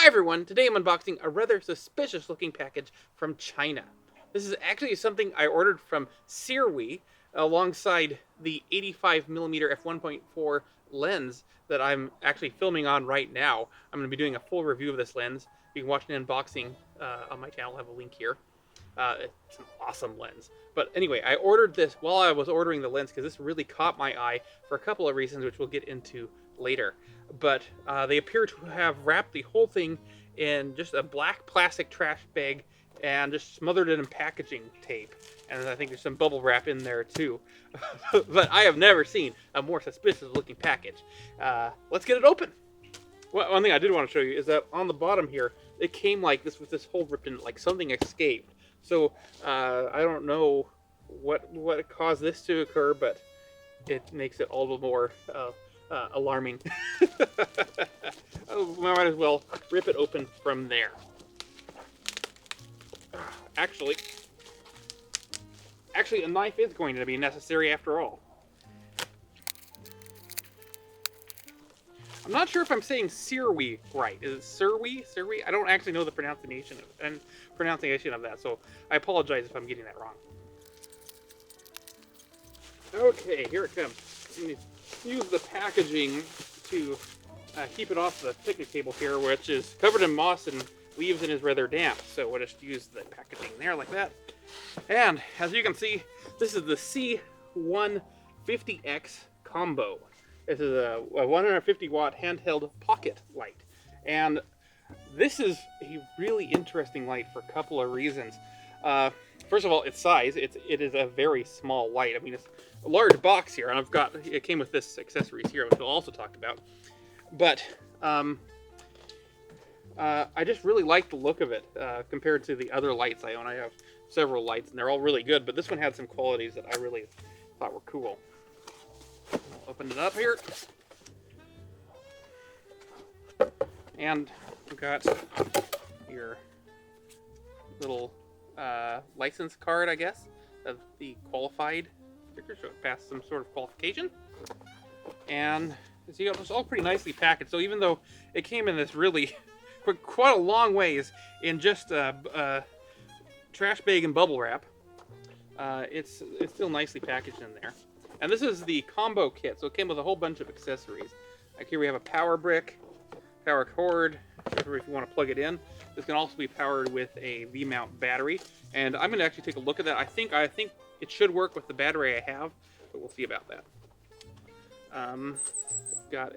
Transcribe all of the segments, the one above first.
Hi everyone, today I'm unboxing a rather suspicious looking package from China. This is actually something I ordered from Sirui alongside the 85mm f1.4 lens that I'm actually filming on right now. I'm going to be doing a full review of this lens. You can watch an unboxing on my channel, I have a link here. It's an awesome lens. But anyway, I ordered this while I was ordering the lens because this really caught my eye for a couple of reasons, which we'll get into later. But they appear to have wrapped the whole thing in just a black plastic trash bag and just smothered it in packaging tape. And I think there's some bubble wrap in there too. But I have never seen a more suspicious looking package. Let's get it open. Well, one thing I did want to show you is that on the bottom here, it came like this with this hole ripped in, like something escaped. So I don't know what caused this to occur, but it makes it all the more alarming. I might as well rip it open from there. Actually, a knife is going to be necessary after all. I'm not sure if I'm saying Sirui right. Is it Sirui? Sirui? I don't actually know the pronunciation of that, so I apologize if I'm getting that wrong. Okay, here it comes. I'm going to use the packaging to keep it off the picnic table here, which is covered in moss and leaves and is rather damp. So we'll just use the packaging there like that. And as you can see, this is the C150X combo. This is a 150 watt handheld pocket light. And this is a really interesting light for a couple of reasons. First of all, its size. It is a very small light. I mean, it's a large box here, and it came with this accessories here, which we'll also talk about. But I just really like the look of it compared to the other lights I own. I have several lights, and they're all really good, but this one had some qualities that I really thought were cool. I'll open it up here. And we've got your little license card, I guess, of the qualified sticker, so it passed some sort of qualification. And see, it was all pretty nicely packaged. So even though it came in this really quite a long ways in just a trash bag and bubble wrap, it's still nicely packaged in there. And this is the combo kit, so it came with a whole bunch of accessories. Like here we have a power brick, power cord, if you want to plug it in. This can also be powered with a V-mount battery, and I'm going to actually take a look at that. I think it should work with the battery I have, but we'll see about that. Got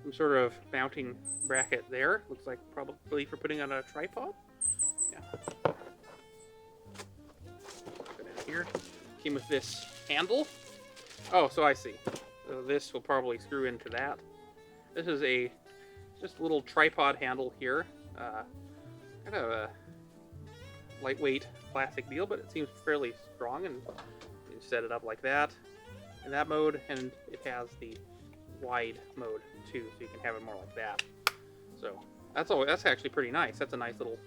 some sort of mounting bracket there. Looks like probably for putting on a tripod. Yeah. Put it here. Came with this handle. Oh, so I see. So this will probably screw into that. This is just a little tripod handle here. Kind of a lightweight plastic deal, but it seems fairly strong, and you set it up like that in that mode, and it has the wide mode too, so you can have it more like that. So that's actually pretty nice. That's a nice little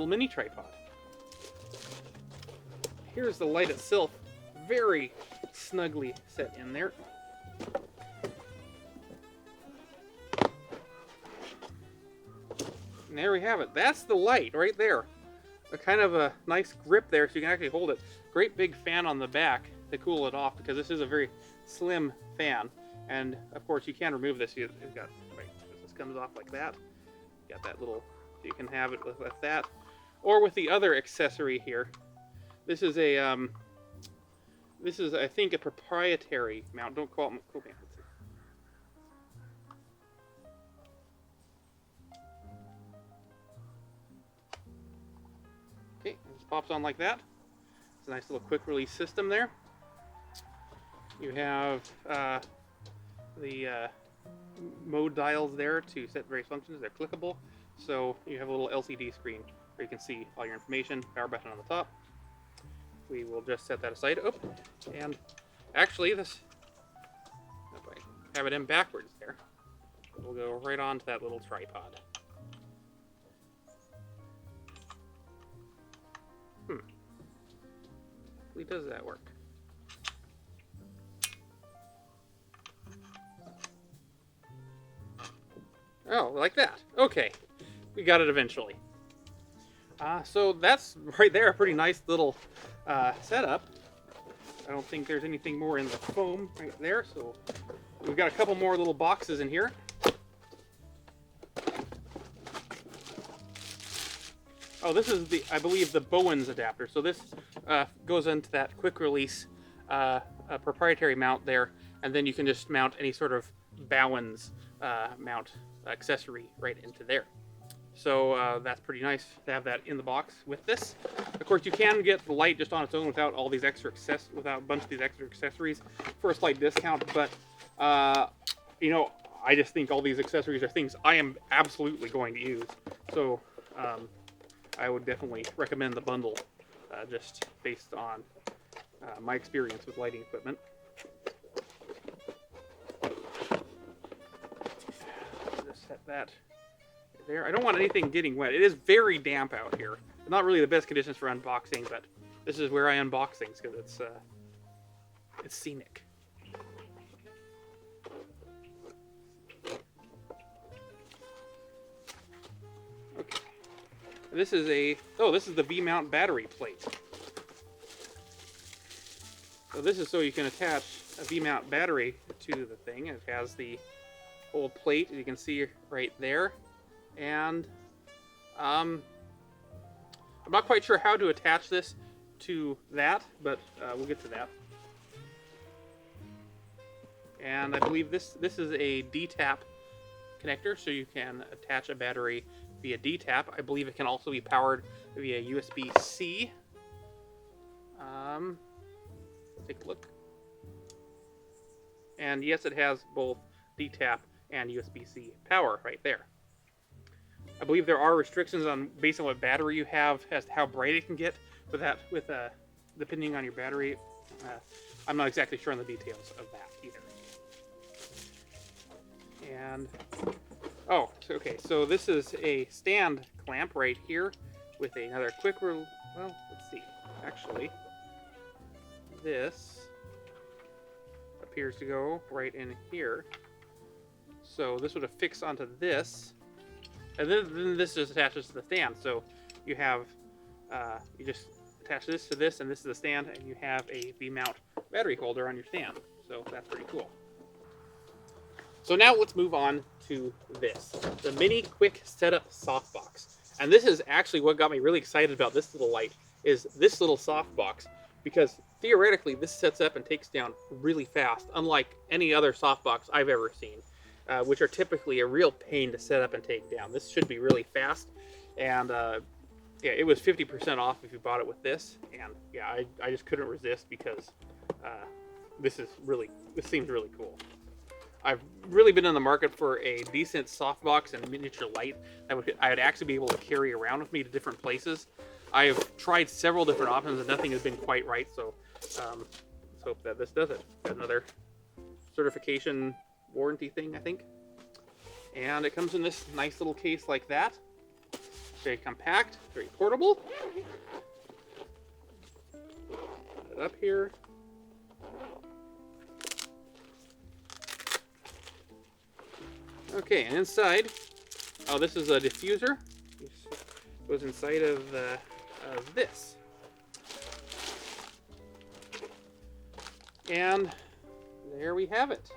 mini tripod. Here's the light itself, very snugly set in there. And there we have it. That's the light right there. A kind of a nice grip there so you can actually hold it. Great big fan on the back to cool it off, because this is a very slim fan. And of course you can remove this. You've got, right, this comes off like that. You got that little, so you can have it with that. Or with the other accessory here. This is I think a proprietary mount. Don't call it cool mount. Okay, it just pops on like that. It's a nice little quick release system there. You have the mode dials there to set various functions. They're clickable. So you have a little LCD screen where you can see all your information. Power button on the top. We will just set that aside. Oh, and actually this, if I have it in backwards there, we'll go right onto that little tripod. Does that work? Oh, like that. Okay. We got it eventually. So that's right there, a pretty nice little setup. I don't think there's anything more in the foam right there, so we've got a couple more little boxes in here. Oh, this is I believe the Bowens adapter. So this goes into that quick release proprietary mount there, and then you can just mount any sort of Bowens mount accessory right into there. So that's pretty nice to have that in the box with this. Of course, you can get the light just on its own without all these extra without a bunch of these extra accessories for a slight discount. But you know, I just think all these accessories are things I am absolutely going to use. So I would definitely recommend the bundle, just based on my experience with lighting equipment. Just set that there. I don't want anything getting wet. It is very damp out here. Not really the best conditions for unboxing, but this is where I unbox things because it's scenic. Okay. This is this is the V-mount battery plate. So this is so you can attach a V-mount battery to the thing. It has the whole plate, as you can see right there. And I'm not quite sure how to attach this to that, but we'll get to that. And I believe this is a D-tap connector, so you can attach a battery via D-tap. I believe it can also be powered via USB-C. Take a look. And yes, it has both D-tap and USB-C power right there. I believe there are restrictions on based on what battery you have as to how bright it can get with depending on your battery. I'm not exactly sure on the details of that either. And okay, so this is a stand clamp right here with another well, let's see. Actually, this appears to go right in here. So this would affix onto this. And then this just attaches to the stand. So you have, you just attach this to this, and this is the stand, and you have a V-mount battery holder on your stand. So that's pretty cool. So now let's move on to this, the mini quick setup softbox. And this is actually what got me really excited about this little light, is this little softbox, because theoretically this sets up and takes down really fast, unlike any other softbox I've ever seen. Which are typically a real pain to set up and take down. This should be really fast, and yeah, it was 50% off if you bought it with this, and yeah, I just couldn't resist because this seems really cool. I've really been in the market for a decent softbox and miniature light that I would actually be able to carry around with me to different places. I have tried several different options and nothing has been quite right, so let's hope that this does it. Got another certification warranty thing, I think. And it comes in this nice little case like that. Very compact, very portable. Put it up here. Okay, and inside, this is a diffuser. It goes inside of this. And there we have it.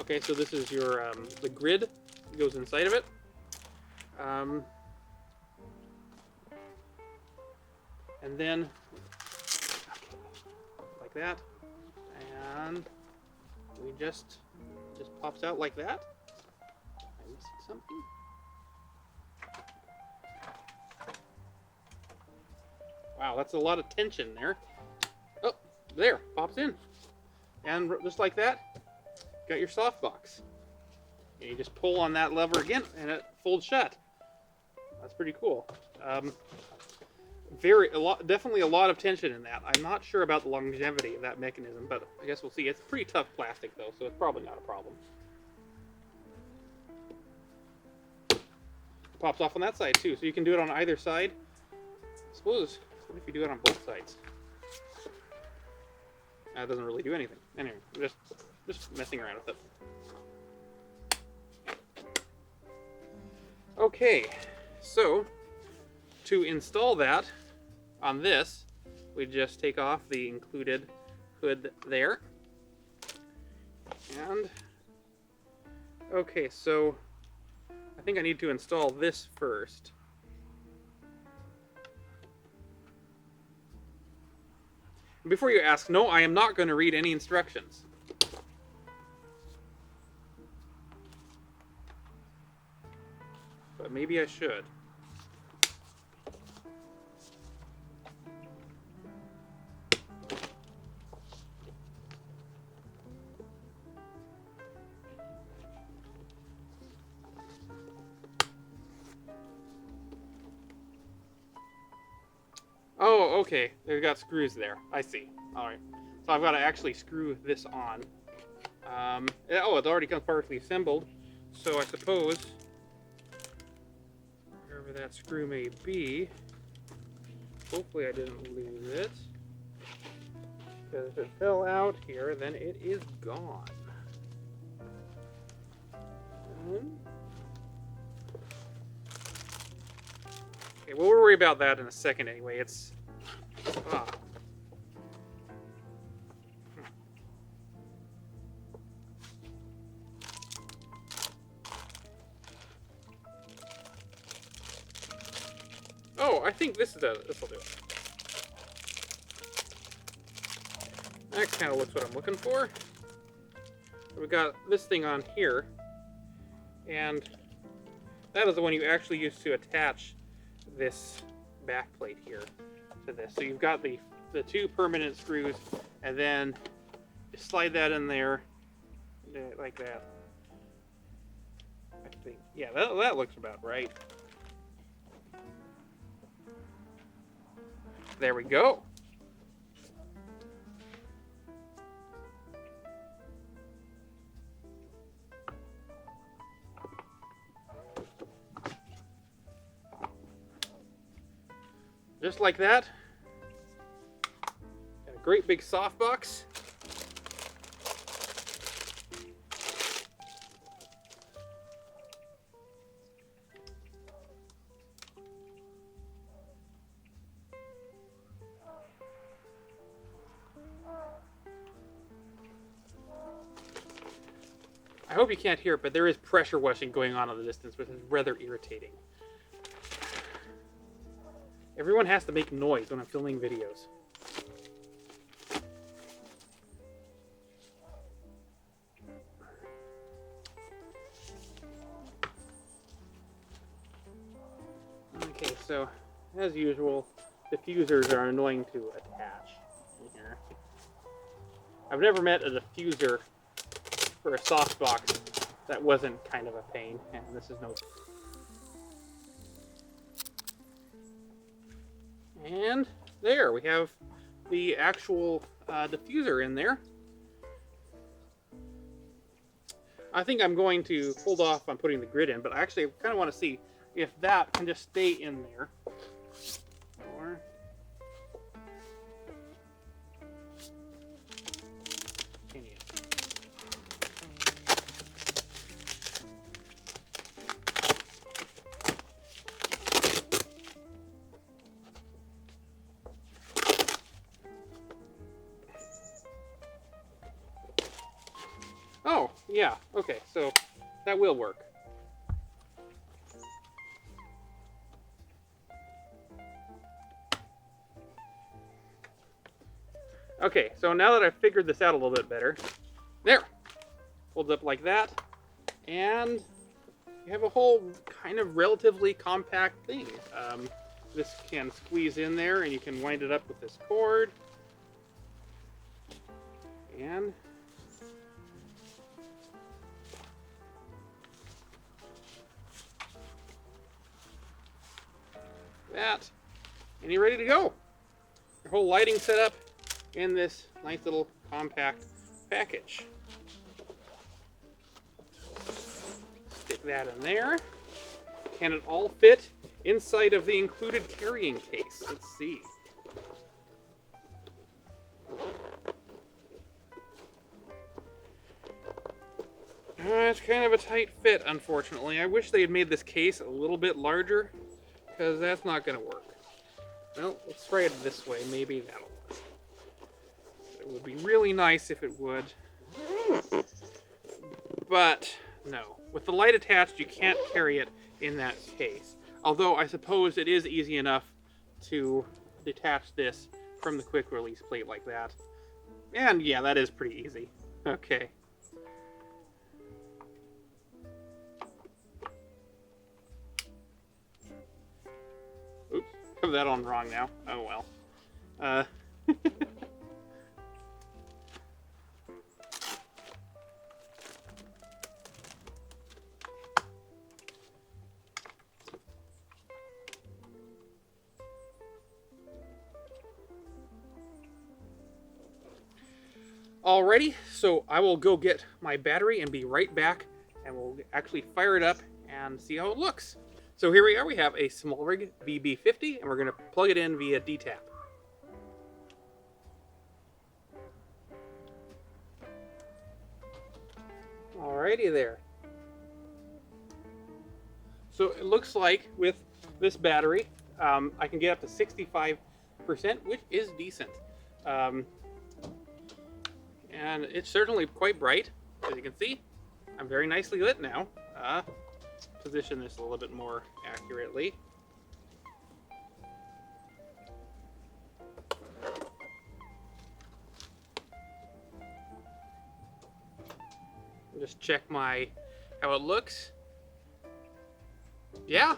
Okay, so this is your the grid that goes inside of it. And then like that, and we just pops out like that. I missed something. Wow, that's a lot of tension there. Oh, there, pops in, and just like that. Got your softbox. And you just pull on that lever again, and it folds shut. That's pretty cool. Definitely a lot of tension in that. I'm not sure about the longevity of that mechanism, but I guess we'll see. It's pretty tough plastic though, so it's probably not a problem. It pops off on that side too, so you can do it on either side. I suppose what if you do it on both sides? That doesn't really do anything. Anyway, just messing around with it. Okay, so to install that on this, we just take off the included hood there. And okay, so I think I need to install this first. Before you ask, no, I am not going to read any instructions. But maybe I should. Oh, okay. They've got screws there. I see. All right. So I've got to actually screw this on. Oh, it already comes perfectly assembled. So I suppose wherever that screw may be, hopefully I didn't lose it. Because if it fell out here, then it is gone. Okay, we'll worry about that in a second anyway. It's... Oh, I think this will do it. That kind of looks what I'm looking for. We've got this thing on here, and that is the one you actually use to attach this back plate here to this. So you've got the two permanent screws, and then you slide that in there like that. I think, yeah, that looks about right. There we go. Just like that. Got a great big softbox. I hope you can't hear it, but there is pressure washing going on in the distance, which is rather irritating. Everyone has to make noise when I'm filming videos. Okay, so as usual, diffusers are annoying to attach in here. I've never met a diffuser for a softbox that wasn't kind of a pain, and this is no. And there, we have the actual diffuser in there. I think I'm going to hold off on putting the grid in, but I actually kind of want to see if that can just stay in there. Or... Oh, yeah, okay, so that will work. Okay, so now that I've figured this out a little bit better, there, folds up like that, and you have a whole kind of relatively compact thing. This can squeeze in there, and you can wind it up with this cord, and that, and you're ready to go. Your whole lighting setup in this nice little compact package. Stick that in there. Can it all fit inside of the included carrying case? Let's see. It's kind of a tight fit, unfortunately. I wish they had made this case a little bit larger, because that's not going to work. Well, let's try it this way. Maybe that'll work. It would be really nice if it would. But, no. With the light attached, you can't carry it in that case. Although, I suppose it is easy enough to detach this from the quick release plate like that. And yeah, that is pretty easy. Okay. Oops, have that on wrong now. Oh well. Alrighty, so I will go get my battery and be right back, and we'll actually fire it up and see how it looks. So here we are, we have a SmallRig VB50, and we're going to plug it in via D-tap. Alrighty there. So it looks like with this battery, I can get up to 65%, which is decent. And it's certainly quite bright, as you can see. I'm very nicely lit now. Position this a little bit more accurately. Just check how it looks. Yeah.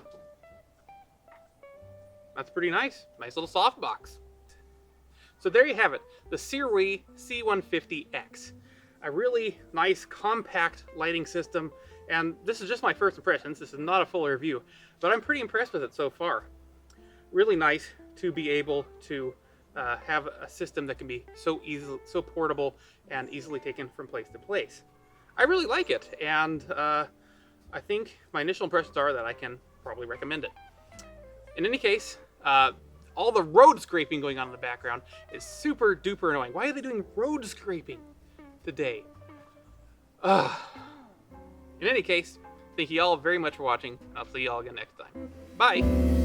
That's pretty nice. Nice little softbox. So there you have it, the Sirui C150X. A really nice, compact lighting system, and this is just my first impressions. This is not a full review, but I'm pretty impressed with it so far. Really nice to be able to have a system that can be so portable and easily taken from place to place. I really like it, and I think my initial impressions are that I can probably recommend it. In any case, all the road scraping going on in the background is super duper annoying. Why are they doing road scraping today? In any case, thank you all very much for watching, and I'll see you all again next time. Bye!